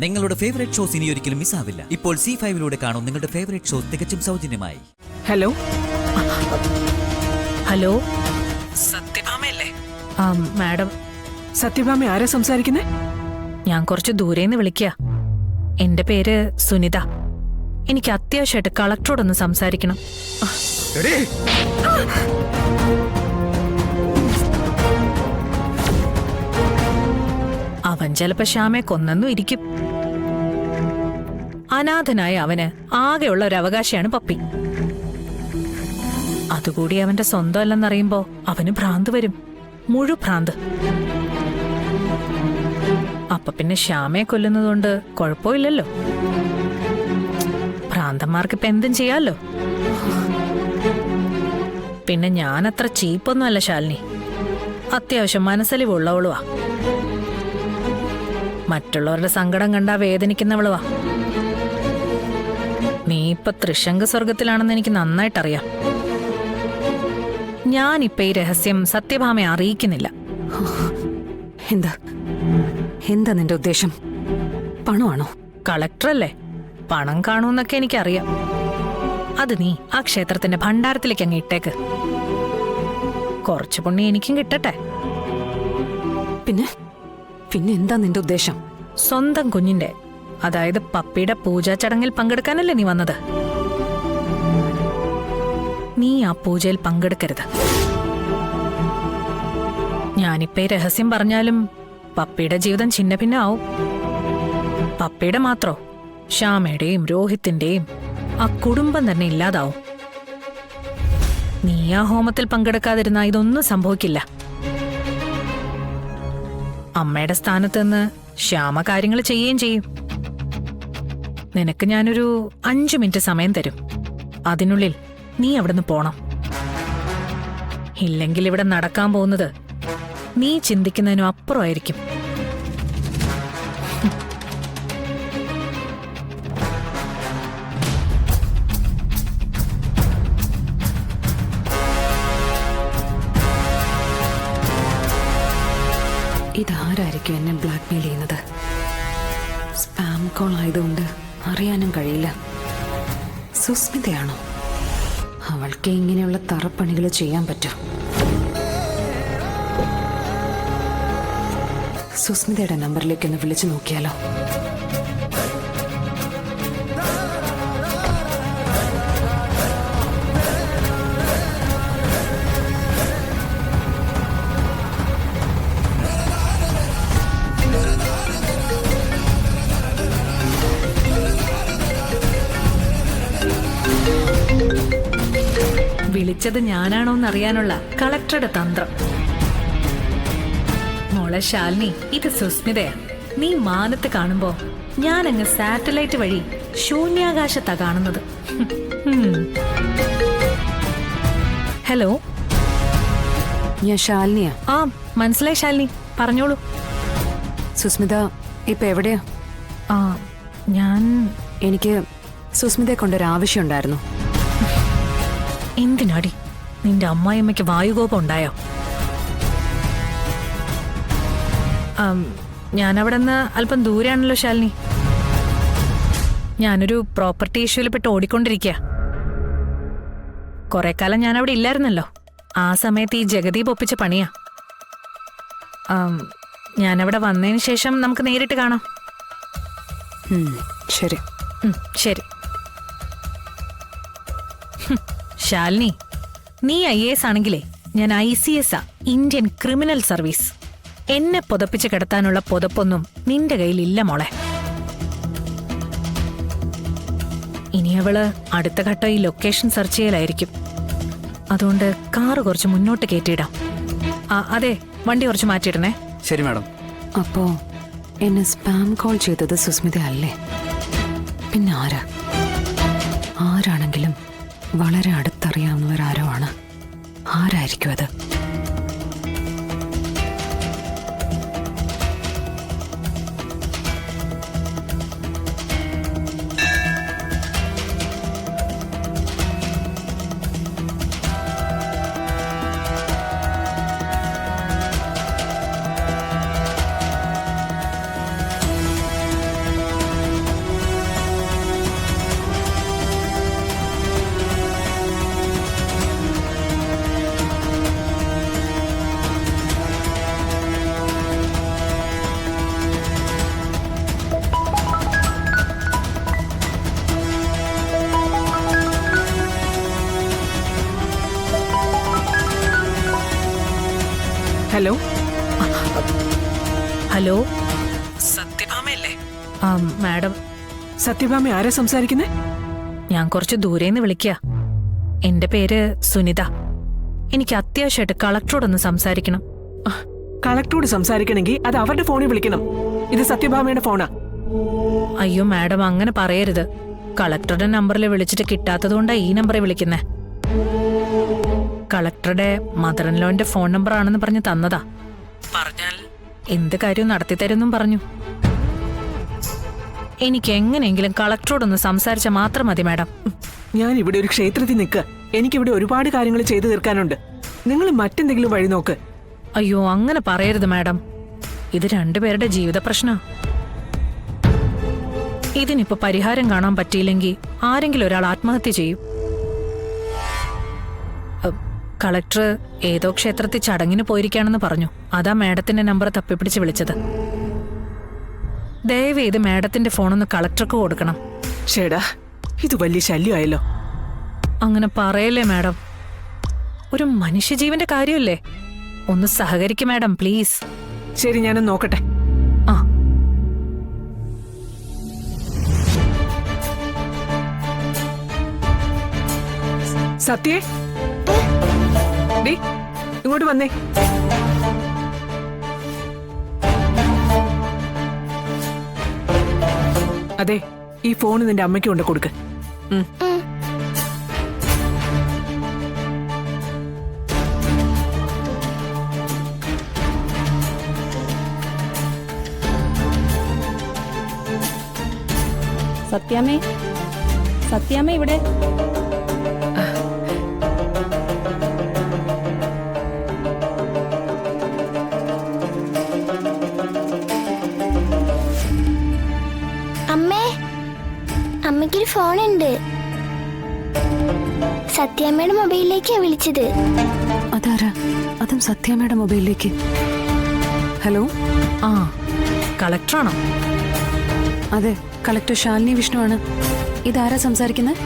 നിങ്ങളുടെ favourite shows ഇനി ഒരിക്കലും മിസ്സാവില്ല. ഇപ്പോൾ C5 കാണും നിങ്ങളുടെ ഫേവറേറ്റ് ഷോസ് തികച്ചും സൗജന്യമായി. ഹലോ ഹലോ, സത്യഭാമയല്ലേ? മാഡം, സത്യഭാമ ആരാ സംസാരിക്കുന്നേ? ഞാൻ കുറച്ച് ദൂരേന്ന് വിളിക്കുക. എന്റെ പേര് സുനിത. എനിക്ക് അത്യാവശ്യമായിട്ട് കളക്ടറോടൊന്ന് സംസാരിക്കണം. അവൻ ചിലപ്പോ ശ്യാമെ കൊന്നെന്നും ഇരിക്കും. അനാഥനായ അവന് ആകെയുള്ള ഒരു അവകാശിയാണ് പപ്പി. അതുകൂടി അവന്റെ സ്വന്തം അല്ലെന്നറിയുമ്പോ അവന് ഭ്രാന്ത് വരും, മുഴുഭ്രാന്ത്. അപ്പൊ പിന്നെ ശ്യാമയെ കൊല്ലുന്നതുകൊണ്ട് കുഴപ്പമില്ലല്ലോ. ഭ്രാന്തന്മാർക്ക് ഇപ്പൊ എന്തും ചെയ്യാലോ. പിന്നെ ഞാനത്ര ചീപ്പൊന്നുമല്ല ശാലിനി. അത്യാവശ്യം മനസ്സലിവുള്ളവളുവാ. മറ്റുള്ളവരുടെ സങ്കടം കണ്ടാ വേദനിക്കുന്നവളുവാ. നീ ഇപ്പൊ ത്രിശങ്ക സ്വർഗത്തിലാണെന്ന് എനിക്ക് നന്നായിട്ടറിയാം. ഞാനിപ്പൊ ഈ രഹസ്യം സത്യഭാമയെ അറിയിക്കുന്നില്ല. എന്താ എന്താ നിന്റെ ഉദ്ദേശം? പണമാണോ? കളക്ടറല്ലേ, പണം കാണൂന്നൊക്കെ എനിക്കറിയാം. അത് നീ ആ ക്ഷേത്രത്തിന്റെ ഭണ്ഡാരത്തിലേക്ക് അങ്ങ് ഇട്ടേക്ക്. കുറച്ചു പുണ്യം എനിക്കും കിട്ടട്ടെ. പിന്നെ പിന്നെ എന്താ നിന്റെ ഉദ്ദേശം? സ്വന്തം കുഞ്ഞിന്റെ, അതായത് പപ്പിയുടെ പൂജാ ചടങ്ങിൽ പങ്കെടുക്കാനല്ലേ നീ വന്നത്? നീ ആ പൂജയിൽ പങ്കെടുക്കരുത്. ഞാനിപ്പോ ഈ രഹസ്യം പറഞ്ഞാലും പപ്പിയുടെ ജീവിതം ഛിന്ന ഭിന്ന ആവും. പപ്പിയുടെ മാത്രോ, ശ്യാമയുടെയും രോഹിത്തിന്റെയും ആ കുടുംബം തന്നെ ഇല്ലാതാവും. നീ ആ ഹോമത്തിൽ പങ്കെടുക്കാതിരുന്നാ ഇതൊന്നും സംഭവിക്കില്ല. അമ്മയുടെ സ്ഥാനത്ത് നിന്ന് ശ്യാമ കാര്യങ്ങൾ ചെയ്യുകയും ചെയ്യും. നിനക്ക് ഞാനൊരു 5 മിനിറ്റ് സമയം തരും. അതിനുള്ളിൽ നീ അവിടുന്ന് പോണം. ഇല്ലെങ്കിൽ ഇവിടെ നടക്കാൻ പോകുന്നത് നീ ചിന്തിക്കുന്നതിനും അപ്പുറമായിരിക്കും. ഇതാരായിരിക്കും എന്നെ ബ്ലാക്ക്മെയിൽ ചെയ്യുന്നത്? സ്പാം കോൾ ആയതുകൊണ്ട് അറിയാനും കഴിയില്ല. സുസ്മിതയാണോ? അവൾക്ക് ഇങ്ങനെയുള്ള തറപ്പണികൾ ചെയ്യാൻ പറ്റും. സുസ്മിതയുടെ നമ്പറിലേക്ക് ഒന്ന് വിളിച്ചു നോക്കിയാലോ? വിളിച്ചത് ഞാനാണോന്നറിയാനുള്ള കളക്ടറുടെ തന്ത്രം. മോളെ ശാലിനി, ഇത് സുസ്മിതയാ. നീ മാനത്ത് കാണുമ്പോ ഞാനങ്ങ് സാറ്റലൈറ്റ് വഴി ശൂന്യാകാശത്താ കാണുന്നത്. ഹലോ, ഞാൻ ശാലിനിയാ. ആ മനസ്സിലായി ശാലിനി, പറഞ്ഞോളൂ. സുസ്മിത ഇപ്പൊ എവിടെയാ? ആ ഞാൻ എനിക്ക് സുസ്മിതയെ കൊണ്ടൊരാവശ്യം ഉണ്ടായിരുന്നു. എന്തിനാടി? നിന്റെ അമ്മായിയമ്മയ്ക്ക് വായുകോപം ഉണ്ടായോ? ഞാനവിടെ നിന്ന് അല്പം ദൂരെയാണല്ലോ ശാലിനി. ഞാനൊരു പ്രോപ്പർട്ടി ഇഷ്യൂവിൽ പെട്ട് ഓടിക്കൊണ്ടിരിക്കുക. കുറെ കാലം ഞാനവിടെ ഇല്ലായിരുന്നല്ലോ. ആ സമയത്ത് ഈ ജഗദീപ് ഒപ്പിച്ച പണിയാ. ഞാനവിടെ വന്നതിന് ശേഷം നമുക്ക് നേരിട്ട് കാണാം. ശരി ശരി. ശാലിനി, നീ IAS ആണെങ്കിലേ ഞാൻ ICS ആ, ഇന്ത്യൻ ക്രിമിനൽ സർവീസ്. എന്നെ പുതപ്പിച്ച് കിടത്താനുള്ള പുതപ്പൊന്നും നിന്റെ കയ്യിലില്ല മോളെ. ഇനി അവള് അടുത്ത ഘട്ടം ഈ ലൊക്കേഷൻ സെർച്ച് ചെയ്യലായിരിക്കും. അതുകൊണ്ട് കാറ് കുറച്ച് മുന്നോട്ട് കയറ്റിയിടാം. അതെ, വണ്ടി കുറച്ച് മാറ്റിയിടണേ. ശരി മാഡം. അപ്പോ എന്നെ സ്പാം കോൾ ചെയ്തത് സുസ്മിത അല്ലേ? പിന്നെ ആരാണെങ്കിലും വളരെ അടുത്തറിയാവുന്നവരാരോ ആണ്. ആരായിരിക്കും അത്? ഹലോ ഹലോ, സത്യഭാമയല്ലേ? മാഡം, സത്യഭാമ ആരാ സംസാരിക്കുന്നേ? ഞാൻ കുറച്ച് ദൂരേന്ന് വിളിക്കുക. എന്റെ പേര് സുനിത. എനിക്ക് അത്യാവശ്യമായിട്ട് കളക്ടറോടൊന്ന് സംസാരിക്കണം. കളക്ടറോട് സംസാരിക്കണമെങ്കിൽ അത് അവരുടെ ഫോണിൽ വിളിക്കണം. ഇത് സത്യഭാമയുടെ ഫോണാ. അയ്യോ മാഡം, അങ്ങനെ പറയരുത്. കളക്ടറുടെ നമ്പറിൽ വിളിച്ചിട്ട് കിട്ടാത്തതുകൊണ്ടാ ഈ നമ്പറിൽ വിളിക്കുന്നേ. കളക്ടറുടെ മദർ ഇൻ ലോന്റെ ഫോൺ നമ്പർ ആണെന്ന് പറഞ്ഞ് തന്നതാ. പറഞ്ഞാൽ എന്ത് കാര്യവും നടത്തിത്തരുന്നും പറഞ്ഞു. എനിക്ക് എങ്ങനെയെങ്കിലും കളക്ടറോടൊന്ന് സംസാരിച്ചാൽ മാത്രം മതി മാഡം. ഞാൻ ഇവിടെ ഒരു ക്ഷേത്രത്തിൽ നിൽക്കുക. എനിക്കിവിടെ ഒരുപാട് കാര്യങ്ങൾ ചെയ്തു തീർക്കാനുണ്ട്. നിങ്ങൾ മറ്റെന്തെങ്കിലും വഴി നോക്ക്. അയ്യോ, അങ്ങനെ പറയരുത് മാഡം. ഇത് രണ്ടുപേരുടെ ജീവിത പ്രശ്നം. ഇതിനിപ്പോ പരിഹാരം കാണാൻ പറ്റിയില്ലെങ്കിൽ ആരെങ്കിലും ഒരാൾ ആത്മഹത്യ ചെയ്യും. കളക്ടർ ഏതോ ക്ഷേത്രത്തിൽ ചടങ്ങിന് പോയിരിക്കാണെന്ന് പറഞ്ഞു. അതാ മാഡത്തിന്റെ നമ്പർ തപ്പിപ്പിടിച്ച് വിളിച്ചത്. ദയവേത് മാഡത്തിന്റെ ഫോണൊന്ന് കളക്ടർക്ക് കൊടുക്കണം. ഷേടാ, ഇത് വലിയ ശല്യമായല്ലോ. അങ്ങനെ പറയല്ലേ മാഡം. ഒരു മനുഷ്യജീവന്റെ കാര്യമല്ലേ. ഒന്ന് സഹകരിക്കും മാഡം, പ്ലീസ്. ശരി, ഞാനൊന്ന് നോക്കട്ടെ. ആ, സത്യേ, ഡി, ഇങ്ങോട്ട് വന്നേ. അതെ, ഈ ഫോൺ നിന്റെ അമ്മയ്ക്ക് കൊണ്ട് കൊടുക്ക്. സത്യാമ്മേ, സത്യാമ്മ ഇവിടെ. അമ്മേ, അമ്മയ്ക്കൊരു ഫോണുണ്ട്. സത്യാമ്മയുടെ മൊബൈലിലേക്കാ വിളിച്ചത്. അതാരാ? അതും സത്യാമ്മയുടെ മൊബൈലിലേക്ക്. ഹലോ, ആ, കളക്ടറാണോ? അതെ, കളക്ടർ ശാലിനി വിഷ്ണു ആണ്. ഇതാരാ സംസാരിക്കുന്നത്?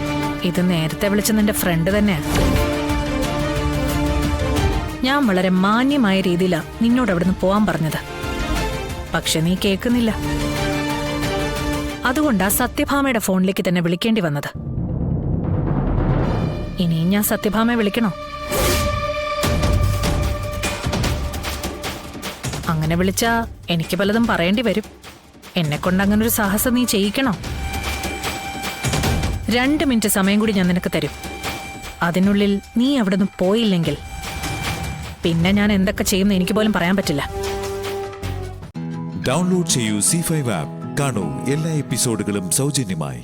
ഇത് നേരത്തെ വിളിച്ച നിന്റെ ഫ്രണ്ട് തന്നെയാ. ഞാൻ വളരെ മാന്യമായ രീതിയിലാ നിന്നോട് അവിടുന്ന് പോവാൻ പറഞ്ഞത്. പക്ഷെ നീ കേൾക്കുന്നില്ല. അതുകൊണ്ടാ സത്യഭാമയുടെ ഫോണിലേക്ക് തന്നെ വിളിക്കേണ്ടി വന്നത്. ഇനിയും ഞാൻ സത്യഭാമയെ വിളിക്കണോ? അങ്ങനെ വിളിച്ചാ എനിക്ക് പലതും പറയേണ്ടി വരും. എന്നെക്കൊണ്ട് അങ്ങനൊരു സാഹസം നീ ചെയ്യിക്കണോ? 2 മിനിറ്റ് സമയം കൂടി ഞാൻ നിനക്ക് തരും. അതിനുള്ളിൽ നീ അവിടുന്ന് പോയില്ലെങ്കിൽ പിന്നെ ഞാൻ എന്തൊക്കെ ചെയ്യുമെന്ന് എനിക്ക് പോലും പറയാൻ പറ്റില്ല. ഡൗൺലോഡ് ചെയ്യൂ C5 ആപ്പ്. കാണൂ എല്ലാ എപ്പിസോഡുകളും സൗജന്യമായി.